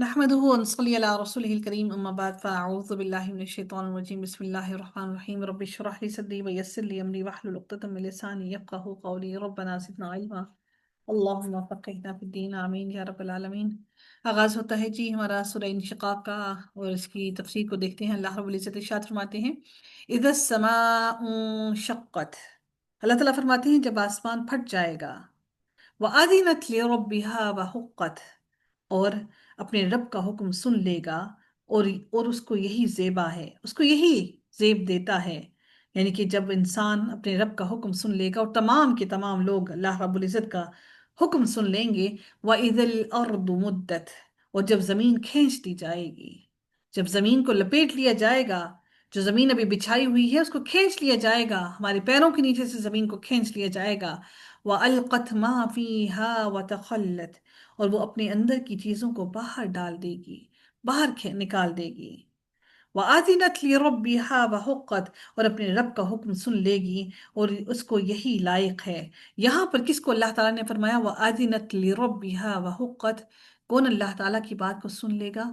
نحمده ونصلي على رسوله الكريم أما بعد فأعوذ بالله من الشيطان الرجيم بسم الله الرحمن الرحيم رب اشرح لي صدري ويسر لي أمري واحلل عقدة من لساني يفقهوا قولي ربنا زدنا علما اللهم فقهنا في الدين آمین یا رب العالمین۔ آغاز ہوتا ہے جی ہمارا سورہ انشقاق کا، اور اس کی تفسیر کو دیکھتے ہیں۔ اللہ رب العزت ارشاد فرماتے ہیں اذا السماء انشقت، اللہ تعالیٰ فرماتے ہیں جب آسمان پھٹ جائے گا، وَأَذِنَتْ لِرَبِّهَا وَحُقَّتْ، اور اپنے رب کا حکم سن لے گا، اور اس کو یہی زیبا ہے، اس کو یہی زیب دیتا ہے۔ یعنی کہ جب انسان اپنے رب کا حکم سن لے گا اور تمام کے تمام لوگ اللہ رب العزت کا حکم سن لیں گے، وَإِذَا الْأَرْضُ مُدَّتْ، اور جب زمین کھینچ دی جائے گی، جب زمین کو لپیٹ لیا جائے گا، جو زمین ابھی بچھائی ہوئی ہے اس کو کھینچ لیا جائے گا، ہمارے پیروں کے نیچے سے زمین کو کھینچ لیا جائے گا، وَأَلْقَتْ مَا فِيهَا وَتَخَلَّتْ، اور وہ اپنے اندر کی چیزوں کو باہر ڈال دے گی، باہر نکال دے گی، وَآذِنَتْ لِرَبِّهَا وَحُقَّتْ، اور اپنے رب کا حکم سن لے گی اور اس کو یہی لائق ہے۔ یہاں پر کس کو اللہ تعالیٰ نے فرمایا وَآذِنَتْ لِرَبِّهَا وَحُقَّتْ؟ کون اللہ تعالیٰ کی بات کو سن لے گا؟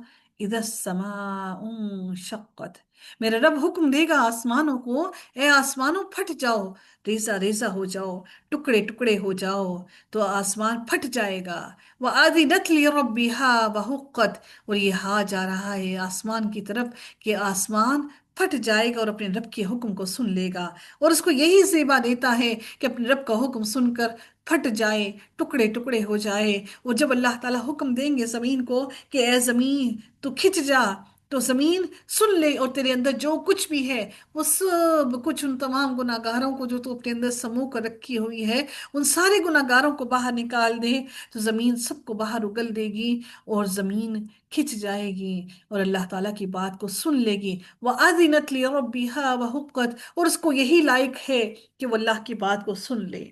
اِذَا السَّمَاءُ انشَقَّتْ، میرا رب حکم دے گا آسمانوں کو، اے آسمانوں پھٹ جاؤ، ریزہ ریزہ ہو جاؤ، ٹکڑے ٹکڑے ہو جاؤ، تو آسمان پھٹ جائے گا۔ وَآذِنَتْ لِرَبِّهَا وَحُقَّتْ، اور یہ ہا جا رہا ہے آسمان کی طرف کہ آسمان پھٹ جائے گا اور اپنے رب کے حکم کو سن لے گا، اور اس کو یہی زیبا دیتا ہے کہ اپنے رب کا حکم سن کر پھٹ جائے، ٹکڑے ٹکڑے ہو جائے۔ اور جب اللہ تعالیٰ حکم دیں گے زمین کو کہ اے زمین تو کھچ جا، تو زمین سن لے، اور تیرے اندر جو کچھ بھی ہے وہ سب کچھ، ان تمام گناہ گاروں کو جو تو اپنے اندر سمو کر رکھی ہوئی ہے، ان سارے گناہ گاروں کو باہر نکال دے، تو زمین سب کو باہر اگل دے گی، اور زمین کھچ جائے گی اور اللہ تعالیٰ کی بات کو سن لے گی۔ وَأَذِنَتْ لِرَبِّهَا وَحُقَّتْ، اور اس کو یہی لائق ہے کہ وہ اللہ کی بات کو سن لے۔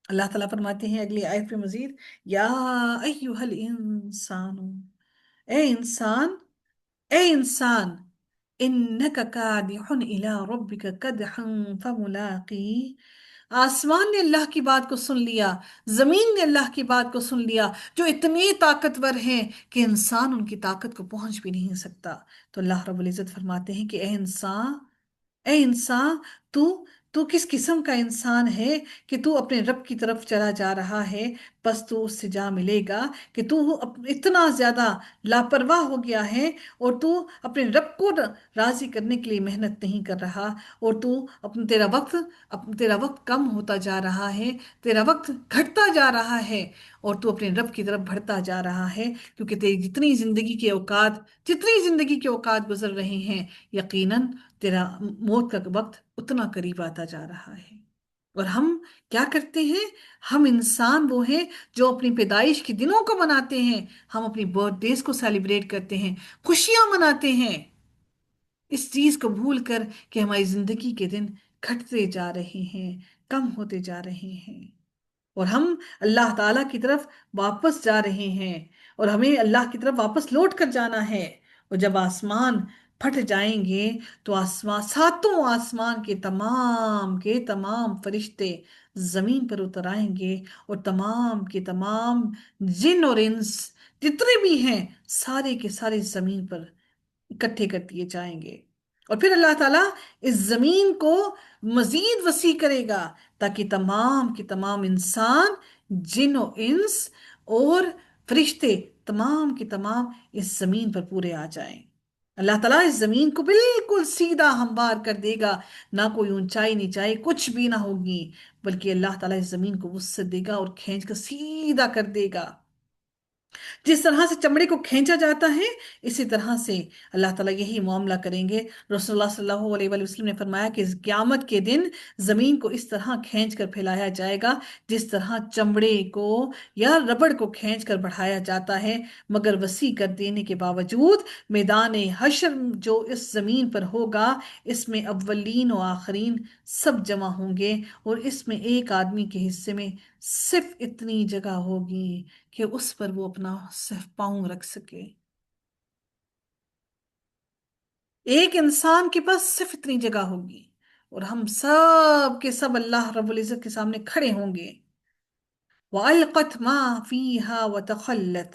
اللہ تعالیٰ فرماتے ہیں اگلی آیت پہ مزید، یا ایہا الانسان، اے انسان، اے انسان، انک کادح الی ربک کدحا فملاقی، آسمان نے اللہ کی بات کو سن لیا، زمین نے اللہ کی بات کو سن لیا، جو اتنے طاقتور ہیں کہ انسان ان کی طاقت کو پہنچ بھی نہیں سکتا۔ تو اللہ رب العزت فرماتے ہیں کہ اے انسان، اے انسان، تو تو کس قسم کا انسان ہے کہ تو اپنے رب کی طرف چلا جا رہا ہے، بس تو اس سے جا ملے گا کہ تو اتنا زیادہ لاپرواہ ہو گیا ہے، اور تو اپنے رب کو راضی کرنے کے لیے محنت نہیں کر رہا، اور تو تیرا وقت کم ہوتا جا رہا ہے، تیرا وقت گھٹتا جا رہا ہے، اور تو اپنے رب کی طرف بڑھتا جا رہا ہے، کیونکہ تیری جتنی زندگی کے اوقات گزر رہے ہیں، یقیناً تیرا موت کا وقت اتنا قریب آتا جا رہا ہے۔ اور ہم کیا کرتے ہیں؟ ہم انسان وہ ہیں جو اپنی پیدائش کے دنوں کو مناتے ہیں، ہم اپنی برتھ ڈیز کو سیلیبریٹ کرتے ہیں، خوشیاں مناتے ہیں، اس چیز کو بھول کر کہ ہماری زندگی کے دن گھٹتے جا رہے ہیں، کم ہوتے جا رہے ہیں، اور ہم اللہ تعالیٰ کی طرف واپس جا رہے ہیں، اور ہمیں اللہ کی طرف واپس لوٹ کر جانا ہے۔ اور جب آسمان پھٹ جائیں گے تو ساتوں آسمان کے تمام فرشتے زمین پر اتر آئیں گے، اور تمام کے تمام جن اور انس جتنے بھی ہیں سارے کے سارے زمین پر اکٹھے کر دیے جائیں گے، اور پھر اللہ تعالیٰ اس زمین کو مزید وسیع کرے گا تاکہ تمام کے تمام انسان، جن و انس اور فرشتے تمام کے تمام اس زمین پر پورے آ جائیں۔ اللہ تعالیٰ اس زمین کو بالکل سیدھا ہموار کر دے گا، نہ کوئی اونچائی نیچائی کچھ بھی نہ ہوگی، بلکہ اللہ تعالیٰ اس زمین کو وسعت دے گا اور کھینچ کر سیدھا کر دے گا۔ جس طرح سے چمڑے کو کھینچا جاتا ہے، اسی طرح سے اللہ تعالیٰ یہی معاملہ کریں گے۔ رسول اللہ صلی اللہ علیہ وآلہ وسلم نے فرمایا کہ قیامت کے دن زمین کو اس طرح کھینچ کر پھیلایا جائے گا جس طرح چمڑے کو یا ربڑ کو کھینچ کر بڑھایا جاتا ہے، مگر وسیع کر دینے کے باوجود میدان حشر جو اس زمین پر ہوگا، اس میں اولین و آخرین سب جمع ہوں گے، اور اس میں ایک آدمی کے حصے میں صرف اتنی جگہ ہوگی کہ اس پر وہ اپنا صرف پاؤں رکھ سکے۔ ایک انسان کے پاس صرف اتنی جگہ ہوگی، اور ہم سب کے سب اللہ رب العزت کے سامنے کھڑے ہوں گے۔ وَأَلْقَتْ مَا فِيهَا وَتَخَلَّتْ،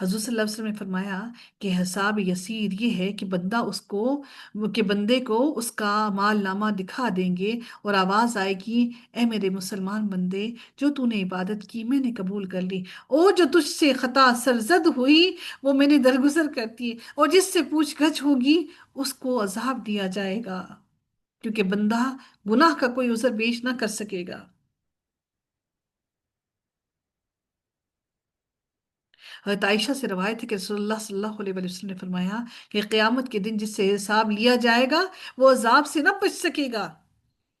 حضور صلی اللہ علیہ وسلم نے فرمایا کہ حساب یسیر یہ ہے کہ بندے کو اس کا مال نامہ دکھا دیں گے، اور آواز آئے گی: اے میرے مسلمان بندے، جو تو نے عبادت کی میں نے قبول کر لی، اور جو تجھ سے خطا سرزد ہوئی وہ میں نے درگزر کرتی، اور جس سے پوچھ گچھ ہوگی اس کو عذاب دیا جائے گا، کیونکہ بندہ گناہ کا کوئی عذر پیش نہ کر سکے گا۔ حضرت عائشہ سے روایت ہے کہ رسول اللہ صلی اللہ علیہ وسلم نے فرمایا کہ قیامت کے دن جس سے حساب لیا جائے گا وہ عذاب سے نہ بچ سکے گا۔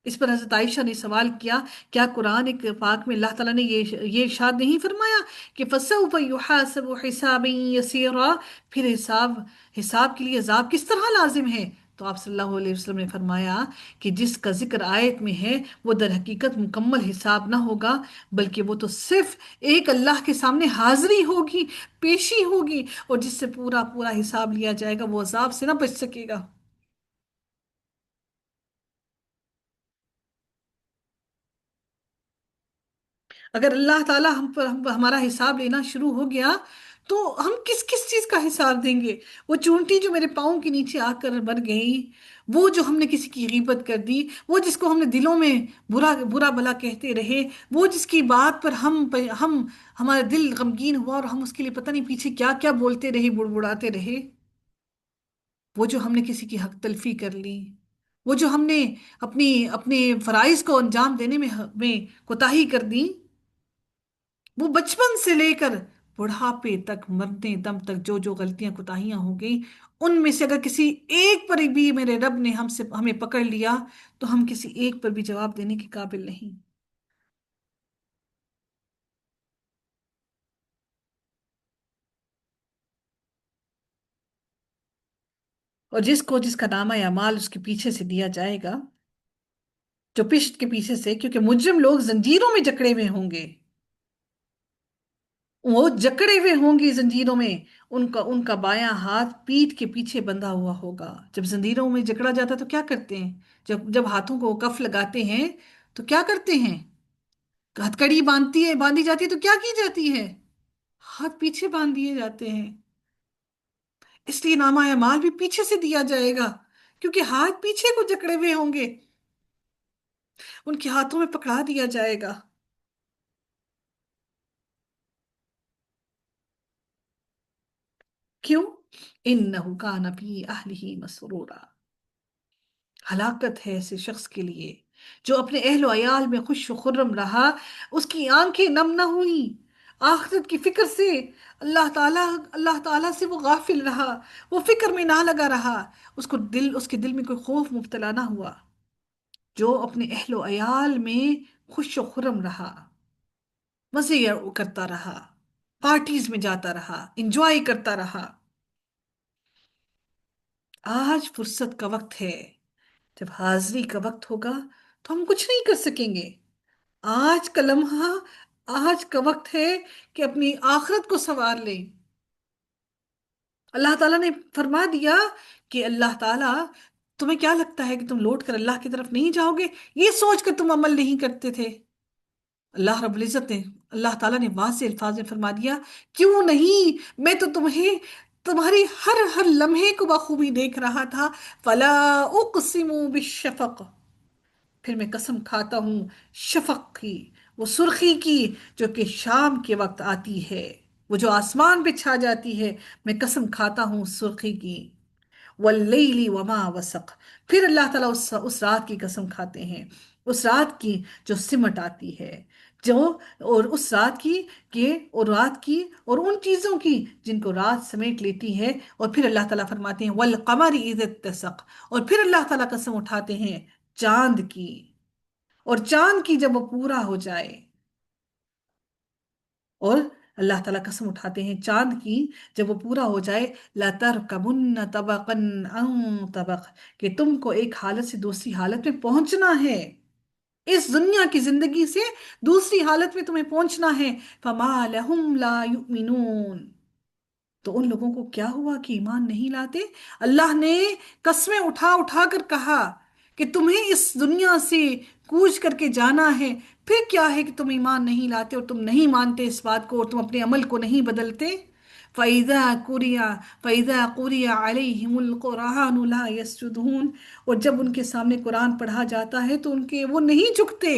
اس پر حضرت عائشہ نے سوال کیا: کیا قرآن ایک پاک میں اللہ تعالیٰ نے یہ ارشاد نہیں فرمایا کہ فَسَوْفَ يُحَاسَبُ حِسَابًا يَسِيرًا؟ پھر حساب کے لیے عذاب کس طرح لازم ہے؟ تو آپ صلی اللہ علیہ وسلم نے فرمایا کہ جس کا ذکر آیت میں ہے وہ در حقیقت مکمل حساب نہ ہوگا، بلکہ وہ تو صرف ایک اللہ کے سامنے حاضری ہوگی، پیشی ہوگی، اور جس سے پورا پورا حساب لیا جائے گا وہ عذاب سے نہ بچ سکے گا۔ اگر اللہ تعالیٰ ہم پر ہمارا حساب لینا شروع ہو گیا تو ہم کس کس چیز کا حساب دیں گے؟ وہ چونٹی جو میرے پاؤں کے نیچے آ کر مر گئی، وہ جو ہم نے کسی کی غیبت کر دی، وہ جس کو ہم نے دلوں میں برا برا بھلا کہتے رہے، وہ جس کی بات پر ہمارا دل غمگین ہوا اور ہم اس کے لیے پتہ نہیں پیچھے کیا کیا بولتے رہے، بڑبڑاتے رہے، وہ جو ہم نے کسی کی حق تلفی کر لی، وہ جو ہم نے اپنے فرائض کو انجام دینے میں کوتاہی کر دی، وہ بچپن سے لے کر بڑھاپے تک، مرنے دم تک جو جو غلطیاں کوتاہیاں ہو گئی، ان میں سے اگر کسی ایک پر بھی میرے رب نے ہمیں پکڑ لیا تو ہم کسی ایک پر بھی جواب دینے کے قابل نہیں۔ اور جس کا نامہ اعمال اس کے پیچھے سے دیا جائے گا، جو پشت کے پیچھے سے، کیونکہ مجرم لوگ زنجیروں میں جکڑے ہوئے ہوں گے، وہ جکڑے ہوئے ہوں گی زنجیروں میں، ان کا بایاں ہاتھ پیٹھ کے پیچھے بندھا ہوا ہوگا۔ جب زنجیروں میں جکڑا جاتا ہے تو کیا کرتے ہیں؟ جب ہاتھوں کو کف لگاتے ہیں تو کیا کرتے ہیں؟ ہتھکڑی باندھی جاتی ہے تو کیا کی جاتی ہے؟ ہاتھ پیچھے باندھ دیے جاتے ہیں۔ اس لیے نامہ اعمال بھی پیچھے سے دیا جائے گا، کیونکہ ہاتھ پیچھے کو جکڑے ہوئے ہوں گے، ان کے ہاتھوں میں پکڑا دیا جائے گا۔ کیوں؟ انہ کان فی اہلہ مسرورا۔ ہلاکت ہے ایسے شخص کے لیے جو اپنے اہل و عیال میں خوش و خرم رہا، اس کی آنکھیں نم نہ ہوئیں آخرت کی فکر سے، اللہ تعالیٰ سے وہ غافل رہا، وہ فکر میں نہ لگا رہا، اس کے دل میں کوئی خوف مبتلا نہ ہوا، جو اپنے اہل و عیال میں خوش و خرم رہا، مزے کرتا رہا، پارٹیز میں جاتا رہا، انجوائے کرتا رہا۔ آج فرصت کا وقت ہے، جب حاضری کا وقت ہوگا تو ہم کچھ نہیں کر سکیں گے۔ آج کا لمحہ، آج کا وقت ہے کہ اپنی آخرت کو سنوار لیں۔ اللہ تعالیٰ نے فرما دیا کہ اللہ تعالیٰ، تمہیں کیا لگتا ہے کہ تم لوٹ کر اللہ کی طرف نہیں جاؤ گے؟ یہ سوچ کر تم عمل نہیں کرتے تھے۔ اللہ رب العزت نے، اللہ تعالیٰ نے واضح الفاظ میں فرما دیا: کیوں نہیں، میں تو تمہاری ہر ہر لمحے کو بخوبی دیکھ رہا تھا۔ فلا اقسم بالشفق، پھر میں قسم کھاتا ہوں شفق کی، وہ سرخی کی جو کہ شام کے وقت آتی ہے، وہ جو آسمان پہ چھا جاتی ہے، میں قسم کھاتا ہوں سرخی کی۔ واللیل وما وسق، پھر اللہ تعالیٰ اس رات کی قسم کھاتے ہیں، اس رات کی جو سمٹ آتی ہے، جو اور اس رات کی رات کی اور ان چیزوں کی جن کو رات سمیٹ لیتی ہے۔ اور پھر اللہ تعالیٰ فرماتے ہیں والقمر اذا اتسق، اور پھر اللہ تعالیٰ قسم اٹھاتے ہیں چاند کی، اور چاند کی جب وہ پورا ہو جائے، اور اللہ تعالیٰ قسم اٹھاتے ہیں چاند کی جب وہ پورا ہو جائے، لَتَرْكَبُنَّ طَبَقًا عَن طَبَقٍ، کہ تم کو ایک حالت سے دوسری حالت میں پہنچنا ہے، اس دنیا کی زندگی سے دوسری حالت میں تمہیں پہنچنا ہے۔ فَمَا لَهُمْ لَا يُؤْمِنُونَ، تو ان لوگوں کو کیا ہوا کہ ایمان نہیں لاتے؟ اللہ نے قسمیں اٹھا اٹھا کر کہا کہ تمہیں اس دنیا سے کوچ کر کے جانا ہے، پھر کیا ہے کہ تم ایمان نہیں لاتے اور تم نہیں مانتے اس بات کو اور تم اپنے عمل کو نہیں بدلتے؟ فَإِذَا قُرِئَ فَإِذَا قُرِئَ عَلَيْهِمُ الْقُرْآنُ لَا يَسْجُدُونَ، اور جب ان کے سامنے قرآن پڑھا جاتا ہے تو وہ نہیں جھکتے،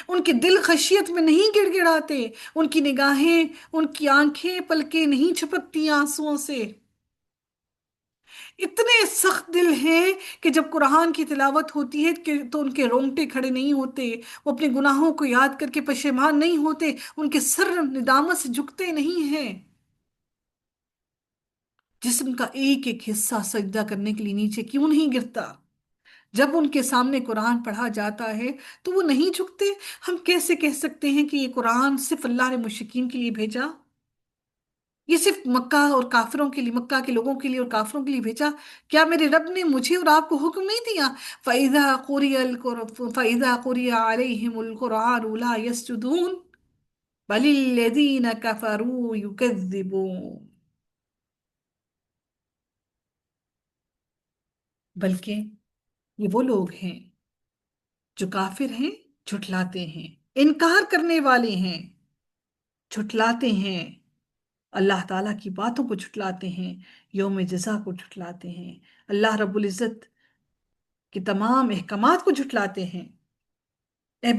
ان کے دل خشیت میں نہیں گڑ گڑاتے، ان کی نگاہیں، ان کی آنکھیں پلکیں نہیں چھپکتی آنسوؤں سے، اتنے سخت دل ہیں کہ جب قرآن کی تلاوت ہوتی ہے تو ان کے رونگٹے کھڑے نہیں ہوتے، وہ اپنے گناہوں کو یاد کر کے پشیمان نہیں ہوتے، ان کے سر ندامت سے جھکتے نہیں ہیں، جسم کا ایک ایک حصہ سجدہ کرنے کے لیے نیچے کیوں نہیں گرتا؟ جب ان کے سامنے قرآن پڑھا جاتا ہے تو وہ نہیں جھکتے۔ ہم کیسے کہہ سکتے ہیں کہ یہ قرآن صرف اللہ نے مشرکین کے لیے بھیجا، یہ صرف مکہ اور کافروں کے لیے، مکہ کے لوگوں کے لیے اور کافروں کے لیے بھیجا؟ کیا میرے رب نے مجھے اور آپ کو حکم نہیں دیا فَإِذَا قُرِئَ عَلَيْهِمُ الْقُرْآنُ لَا يَسْجُدُونَ بَلِ الَّذِينَ كَفَرُوا يُكَذِّبُونَ، بلکہ یہ وہ لوگ ہیں جو کافر ہیں، جھٹلاتے ہیں، انکار کرنے والے ہیں، جھٹلاتے ہیں، اللہ تعالیٰ کی باتوں کو جھٹلاتے ہیں، یوم جزا کو جھٹلاتے ہیں، اللہ رب العزت کے تمام احکامات کو جھٹلاتے ہیں۔ اے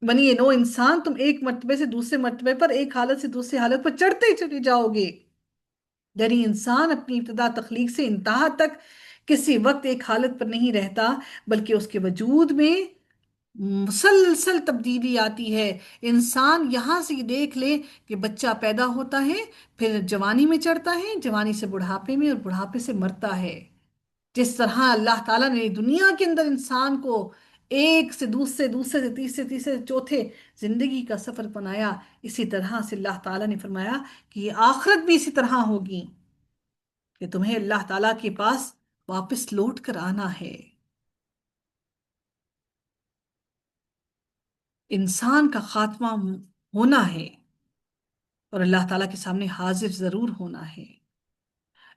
بنی نو انسان، تم ایک مرتبے سے دوسرے مرتبے پر، ایک حالت سے دوسری حالت پر چڑھتے چلے جاؤ گے۔ یعنی انسان اپنی ابتدا تخلیق سے انتہا تک کسی وقت ایک حالت پر نہیں رہتا، بلکہ اس کے وجود میں مسلسل تبدیلی آتی ہے۔ انسان یہاں سے یہ دیکھ لے کہ بچہ پیدا ہوتا ہے، پھر جوانی میں چڑھتا ہے، جوانی سے بڑھاپے میں، اور بڑھاپے سے مرتا ہے۔ جس طرح اللہ تعالیٰ نے دنیا کے اندر انسان کو ایک سے دوسرے، دوسرے سے تیسرے، تیسرے سے چوتھے زندگی کا سفر بنایا، اسی طرح سے اللہ تعالیٰ نے فرمایا کہ یہ آخرت بھی اسی طرح ہوگی، کہ تمہیں اللہ تعالیٰ کے پاس واپس لوٹ کر آنا ہے۔ انسان کا خاتمہ ہونا ہے اور اللہ تعالیٰ کے سامنے حاضر ضرور ہونا ہے۔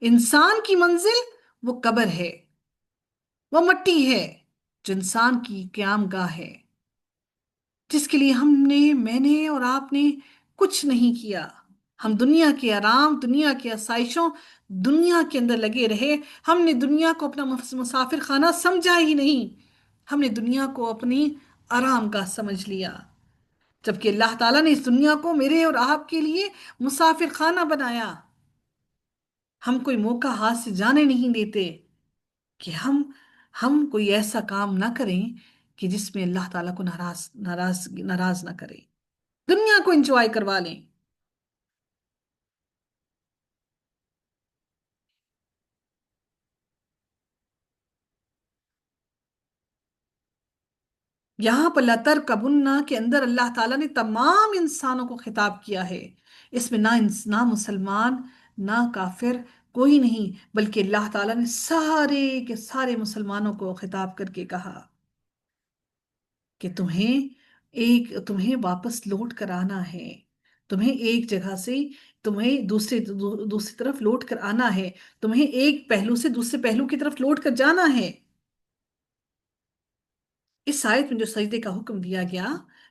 انسان کی منزل وہ قبر ہے، وہ مٹی ہے جو انسان کی قیام گاہ ہے، جس کے لیے ہم نے، میں نے اور آپ نے کچھ نہیں کیا۔ ہم دنیا کے آرام، دنیا کے آسائشوں، دنیا کے اندر لگے رہے۔ ہم نے دنیا کو اپنا مسافر خانہ سمجھا ہی نہیں، ہم نے دنیا کو اپنی آرام گاہ سمجھ لیا، جبکہ اللہ تعالیٰ نے اس دنیا کو میرے اور آپ کے لیے مسافر خانہ بنایا۔ ہم کوئی موقع ہاتھ سے جانے نہیں دیتے کہ ہم کوئی ایسا کام نہ کریں کہ جس میں اللہ تعالیٰ کو ناراض نہ کرے، دنیا کو انجوائے کروا لیں۔ یہاں پر لَتَرْكَبُنَّ کے اندر اللہ تعالیٰ نے تمام انسانوں کو خطاب کیا ہے، اس میں نہ مسلمان نہ کافر کوئی نہیں، بلکہ اللہ تعالیٰ نے سارے کے سارے مسلمانوں کو خطاب کر کے کہا کہ تمہیں واپس لوٹ کر آنا ہے، تمہیں ایک جگہ سے تمہیں دوسری طرف لوٹ کر آنا ہے، تمہیں ایک پہلو سے دوسرے پہلو کی طرف لوٹ کر جانا ہے۔ اس آیت میں جو سجدے کا حکم دیا گیا،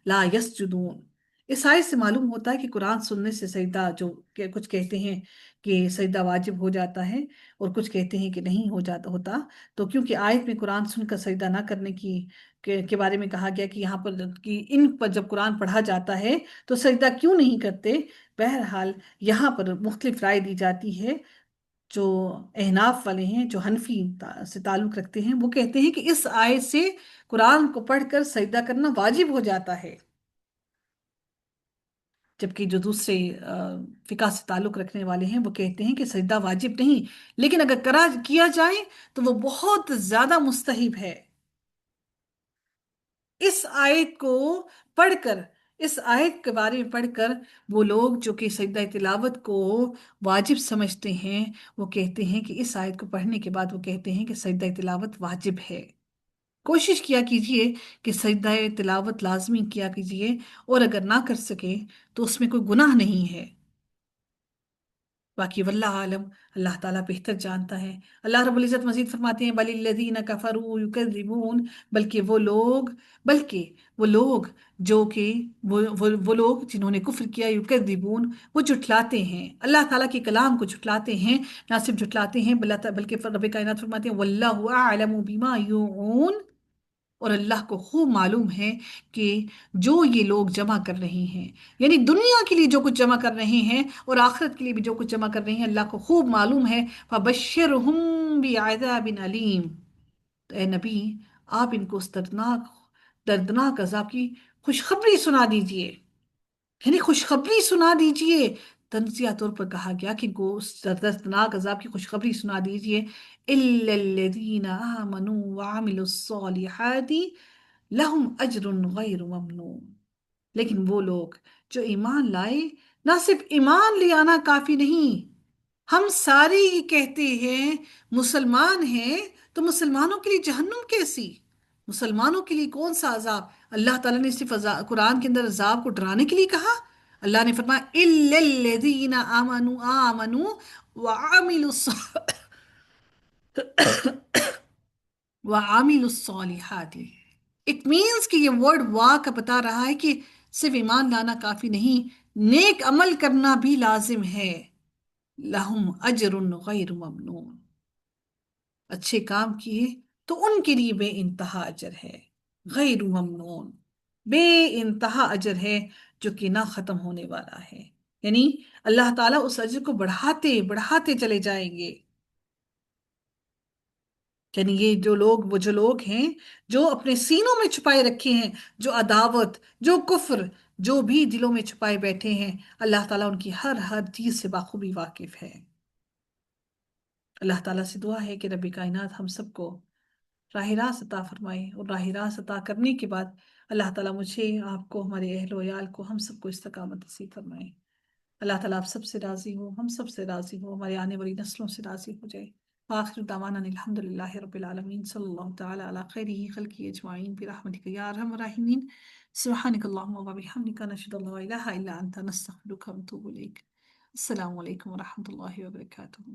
لا یسجدون، اس آیت سے معلوم ہوتا ہے کہ قرآن سننے سے سجدہ، جو کہ کچھ کہتے ہیں کہ سجدہ واجب ہو جاتا ہے اور کچھ کہتے ہیں کہ نہیں ہوتا، تو کیونکہ آیت میں قرآن سن کر سجدہ نہ کرنے کے بارے میں کہا گیا کہ یہاں پر کہ ان پر جب قرآن پڑھا جاتا ہے تو سجدہ کیوں نہیں کرتے۔ بہرحال یہاں پر مختلف رائے دی جاتی ہے۔ جو احناف والے ہیں، جو حنفی سے تعلق رکھتے ہیں، وہ کہتے ہیں کہ اس آیت سے قرآن کو پڑھ کر سجدہ کرنا واجب ہو جاتا ہے، جبکہ جو دوسرے فقہ سے تعلق رکھنے والے ہیں وہ کہتے ہیں کہ سجدہ واجب نہیں، لیکن اگر کیا جائے تو وہ بہت زیادہ مستحب ہے۔ اس آیت کو پڑھ کر، اس آیت کے بارے میں پڑھ کر، وہ لوگ جو کہ سجدہ تلاوت کو واجب سمجھتے ہیں، وہ کہتے ہیں کہ اس آیت کو پڑھنے کے بعد وہ کہتے ہیں کہ سجدہ تلاوت واجب ہے۔ کوشش کیا کیجئے کہ سجدہ تلاوت لازمی کیا کیجئے، اور اگر نہ کر سکے تو اس میں کوئی گناہ نہیں ہے۔ باقی واللہ عالم، اللہ تعالیٰ بہتر جانتا ہے۔ اللہ رب العزت مزید فرماتے ہیں بل الذین کفروا یکذبون، بلکہ وہ لوگ جو کہ وہ لوگ جنہوں نے کفر کیا، یکذبون وہ جھٹلاتے ہیں، اللہ تعالیٰ کے کلام کو جھٹلاتے ہیں، نہ صرف جھٹلاتے ہیں بلکہ رب کائنات فرماتے ہیں واللہ اعلم بما یوعون، اور اللہ کو خوب معلوم ہے کہ جو یہ لوگ جمع کر رہے ہیں، یعنی دنیا کے لیے جو کچھ جمع کر رہے ہیں اور آخرت کے لیے بھی جو کچھ جمع کر رہے ہیں، اللہ کو خوب معلوم ہے۔ فَبَشِّرْهُم بِعَذَابٍ عَلِيمٍ، تو اے نبی آپ ان کو اس دردناک عذاب کی خوشخبری سنا دیجئے، یعنی خوشخبری سنا دیجئے۔ تنزیہ طور پر کہا گیا کہ ان کو اس دردناک عذاب کی خوشخبری سنا دیجئے۔ إِلَّا الَّذِينَ آمَنُوا وَعَمِلُوا الصَّالِحَاتِ لَهُمْ أَجْرٌ غَيْرُ مَمْنُونٍ، لیکن وہ لوگ جو ایمان لائے، نہ صرف ایمان لے آنا کافی نہیں، ہم سارے یہ کہتے ہیں مسلمان ہیں تو مسلمانوں کے لیے جہنم کیسی؟ مسلمانوں کے لیے کون سا عذاب؟ اللہ تعالیٰ نے صرف قرآن کے اندر عذاب کو ڈرانے کے لیے کہا؟ اللہ نے فرمایا إِلَّا الَّذِينَ آمَنُوا وَعَمِلُوا الصَّالِحَاتِ۔ اٹ مینس کہ یہ ورڈ وا کا بتا رہا ہے کہ صرف ایمان لانا کافی نہیں، نیک عمل کرنا بھی لازم ہے۔ لہم اجر غیر ممنون، اچھے کام کیے تو ان کے لیے بے انتہا اجر ہے، غیر ممنون، بے انتہا اجر ہے جو کہ نہ ختم ہونے والا ہے، یعنی اللہ تعالیٰ اس اجر کو بڑھاتے بڑھاتے چلے جائیں گے۔ یعنی یہ جو لوگ ہیں جو اپنے سینوں میں چھپائے رکھے ہیں، جو عداوت، جو کفر، جو بھی دلوں میں چھپائے بیٹھے ہیں، اللہ تعالیٰ ان کی ہر ہر چیز سے بخوبی واقف ہے۔ اللہ تعالیٰ سے دعا ہے کہ رب کائنات ہم سب کو راہ راست عطا فرمائے، اور راہ راست عطا کرنے کے بعد اللہ تعالیٰ مجھے، آپ کو، ہمارے اہل و عیال کو، ہم سب کو استقامت نصیب فرمائے۔ اللہ تعالیٰ آپ سب سے راضی ہو، ہم سب سے راضی ہو، ہمارے آنے والی نسلوں سے راضی ہو جائے۔ آخر دعوانا الحمد للہ رب العالمین، صلی اللہ تعالی علی خیرہ خلقہ اجمعین برحمتک یا ارحم الراحمین۔ سبحانک اللہم و بحمدک، نشہد ان لا الہ الا انت، نستغفرک و نتوب الیک۔ السلام علیکم ورحمۃ اللہ وبرکاتہ۔